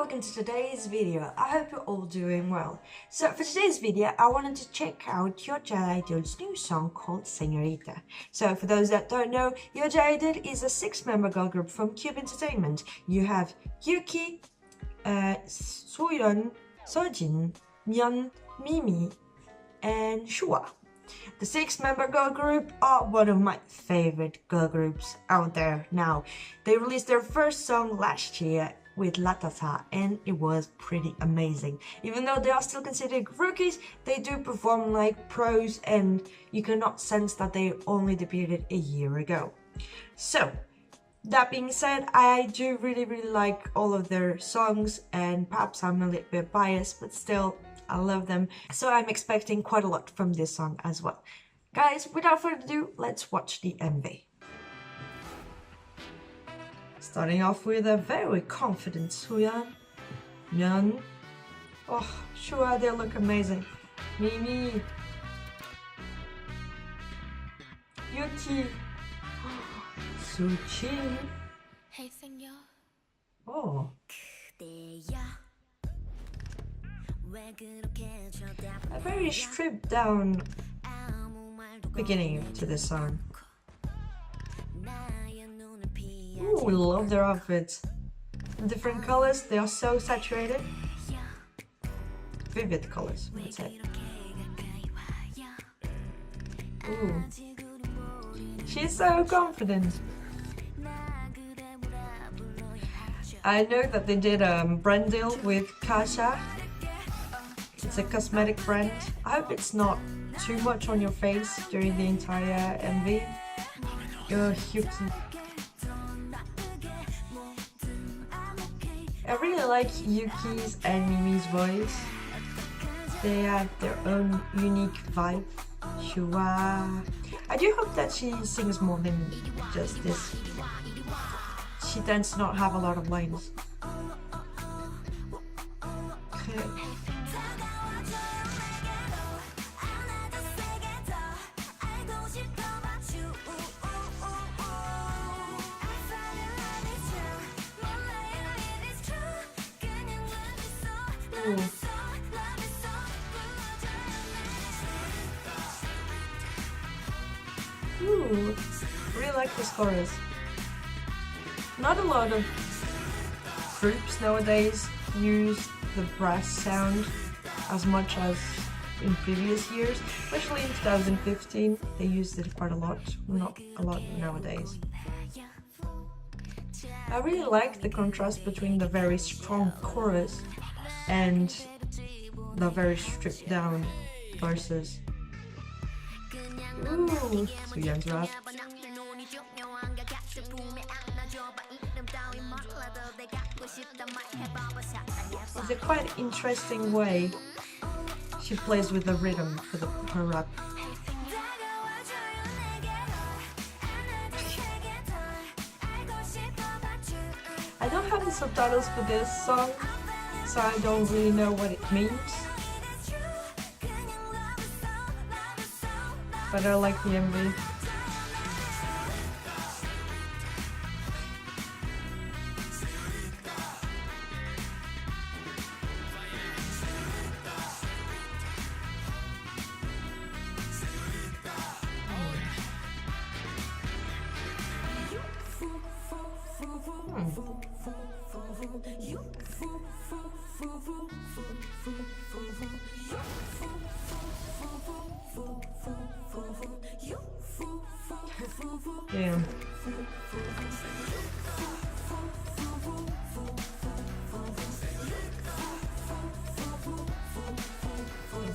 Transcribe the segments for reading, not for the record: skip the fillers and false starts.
welcome to today's video. I hope you're all doing well. So for today's video, I wanted to check out Your Idol's new song called Senorita. So for those that don't know, Your Idol is a 6-member girl group from Cube Entertainment. You have Yuki, Soyeon, Sojin, Myeon, Mimi, and Shua. The 6-member girl group are one of my favorite girl groups out there now. They released their first song last year with LILAC and it was pretty amazing. Even though they are still considered rookies, they do perform like pros and you cannot sense that they only debuted a year ago. So, that being said, I do really like all of their songs and perhaps I'm a little bit biased, but still, I love them. So I'm expecting quite a lot from this song as well. Guys, without further ado, let's watch the MV. Starting off with a very confident Soyeon, Myeon. Oh, Shua, they look amazing. Mimi, Yuki, Sujin. Oh. A very stripped down beginning to this song. Ooh, love their outfits. Different colors, they are so saturated. Vivid colors, let's say. Ooh. She's so confident. I know that they did a brand deal with Kasha. It's a cosmetic brand. I hope it's not too much on your face during the entire MV. Yuki. I really like Yuki's and Mimi's voice. They have their own unique vibe. Shua. I do hope that she sings more than just this. She tends to not have a lot of lines. Ooh. Ooh, really like this chorus. Not a lot of groups nowadays use the brass sound as much as in previous years, especially in 2015. They used it quite a lot, not a lot nowadays. I really like the contrast between the very strong chorus and the very stripped down verses. Ooh, Soyeon's rap. It's a quite interesting way she plays with the rhythm for her rap. I don't have the subtitles for this song, so I don't really know what it means. But I like the MV. Damn.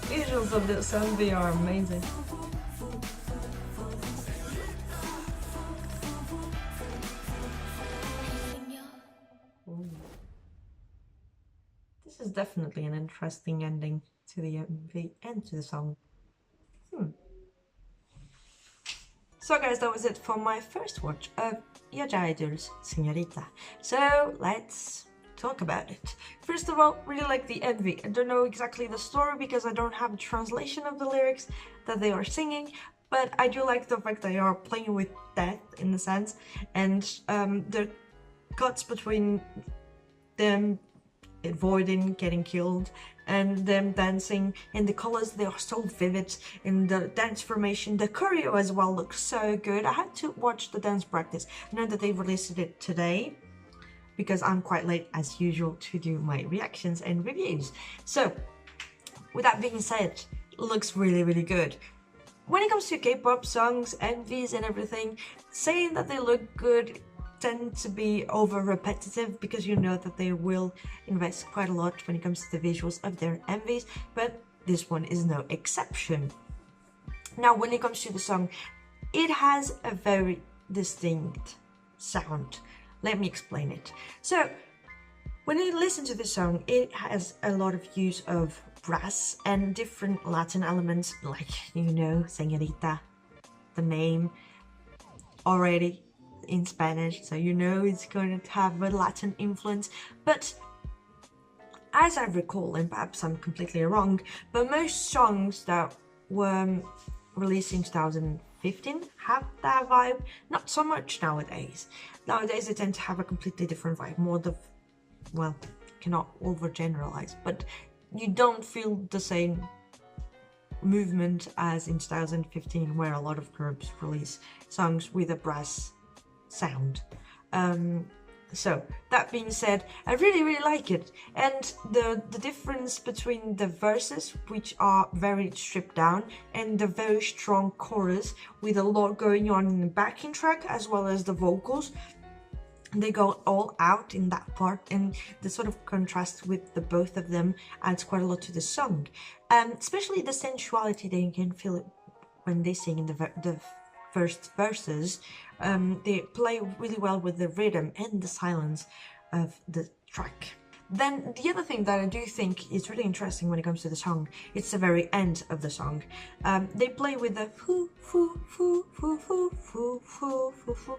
Visuals of this MV are amazing. Ooh. This is definitely an interesting ending to the MV and to the song. So guys, that was it for my first watch of Your Idol's Senorita. So let's talk about it. First of all, really like the MV. I don't know exactly the story because I don't have a translation of the lyrics that they are singing, but I do like the fact that they are playing with death in a sense, and the cuts between them avoiding getting killed, and them dancing, and the colors, they are so vivid, and the dance formation, the choreo as well looks so good. I had to watch the dance practice. I know that they released it today because I'm quite late as usual to do my reactions and reviews. So with that being said, it looks really good. When it comes to K-pop songs, MVs and everything, saying that they look good tend to be over repetitive because you know that they will invest quite a lot when it comes to the visuals of their MVs, but this one is no exception. Now when it comes to the song, it has a very distinct sound. Let me explain it. So when you listen to the song, it has a lot of use of brass and different Latin elements, like, you know, Senorita, the name already in Spanish, so you know it's going to have a Latin influence. But as I recall, and perhaps I'm completely wrong, but most songs that were released in 2015 have that vibe. Not so much nowadays. Nowadays they tend to have a completely different vibe, more the, well, cannot overgeneralize, but you don't feel the same movement as in 2015, where a lot of groups release songs with a brass sound. So that being said, I really like it, and the difference between the verses, which are very stripped down, and the very strong chorus with a lot going on in the backing track, as well as the vocals, they go all out in that part, and the sort of contrast with the both of them adds quite a lot to the song, especially the sensuality that you can feel it when they sing in the first verses. They play really well with the rhythm and the silence of the track. Then the other thing that I do think is really interesting when it comes to the song, it's the very end of the song. They play with the foo foo foo foo foo foo foo foo foo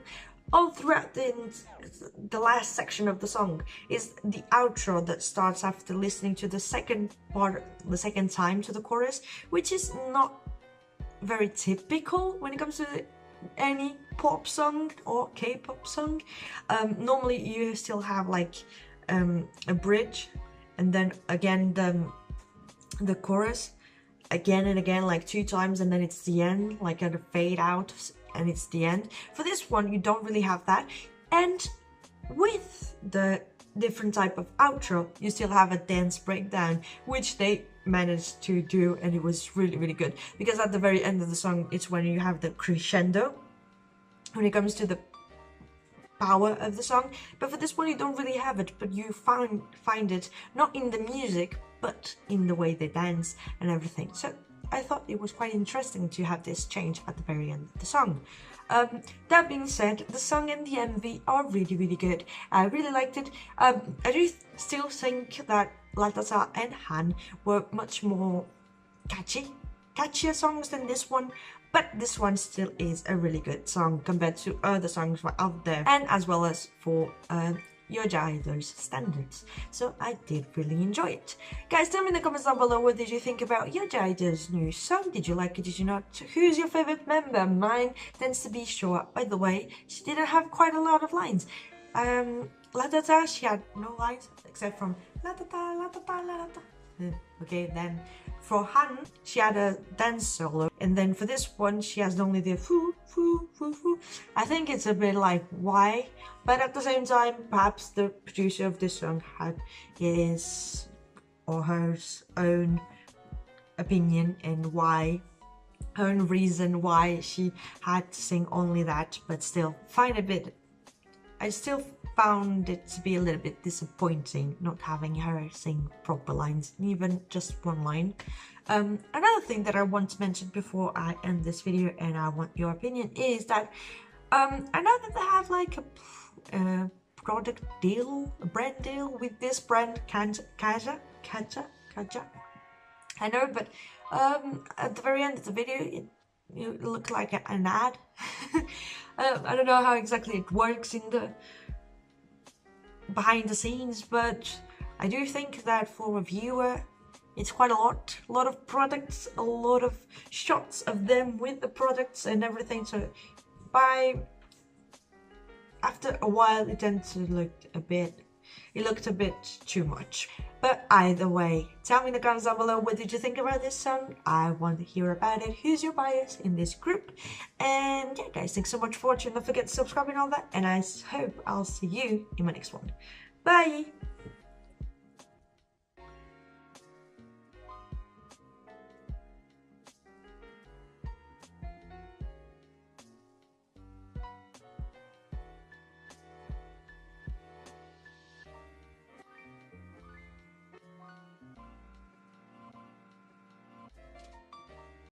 all throughout the last section of the song. Is the outro that starts after listening to the second part, the second time to the chorus, which is not very typical when it comes to any pop song or K-pop song. Normally you still have like a bridge, and then again the chorus again and again, like 2 times, and then it's the end, like a fade out, and it's the end. For this one, you don't really have that, and with the different type of outro, you still have a dance breakdown, which they managed to do, and it was really good, because at the very end of the song, it's when you have the crescendo when it comes to the power of the song. But for this one, you don't really have it, but you find it not in the music, but in the way they dance and everything. So I thought it was quite interesting to have this change at the very end of the song. That being said, the song and the MV are really good. I really liked it. I do still think that LILAC and Han were much more catchier songs than this one, but this one still is a really good song compared to other songs out there, and as well as for Yoja Idol's standards. So I did really enjoy it. Guys, tell me in the comments down below, what did you think about Yoja Idol's new song? Did you like it? Did you not? Who's your favorite member? Mine tends to be Shua. By the way, she didn't have quite a lot of lines. LILAC, she had no lines except from la ta ta la ta ta la ta. Okay, then for Han, she had a dance solo, and then for this one, she has only the foo foo foo foo. I think it's a bit like, why? But at the same time, perhaps the producer of this song had his or her own opinion and why, her own reason why she had to sing only that. But still, I still found it to be a little bit disappointing not having her sing proper lines, even just one line. Another thing that I want to mention before I end this video, and I want your opinion, is that I know that they have like a product deal, a brand deal with this brand, Kaja. I know, but at the very end of the video, it looked like an ad. I don't know how exactly it works in the behind the scenes, but I do think that for a viewer, it's quite a lot of products, a lot of shots of them with the products and everything. So after a while, it tends to look a bit It looked a bit too much. But either way, tell me in the comments down below, what did you think about this song? I want to hear about it. Who's your bias in this group? And yeah, guys, thanks so much for watching. Don't forget to subscribe and all that. And I hope I'll see you in my next one. Bye!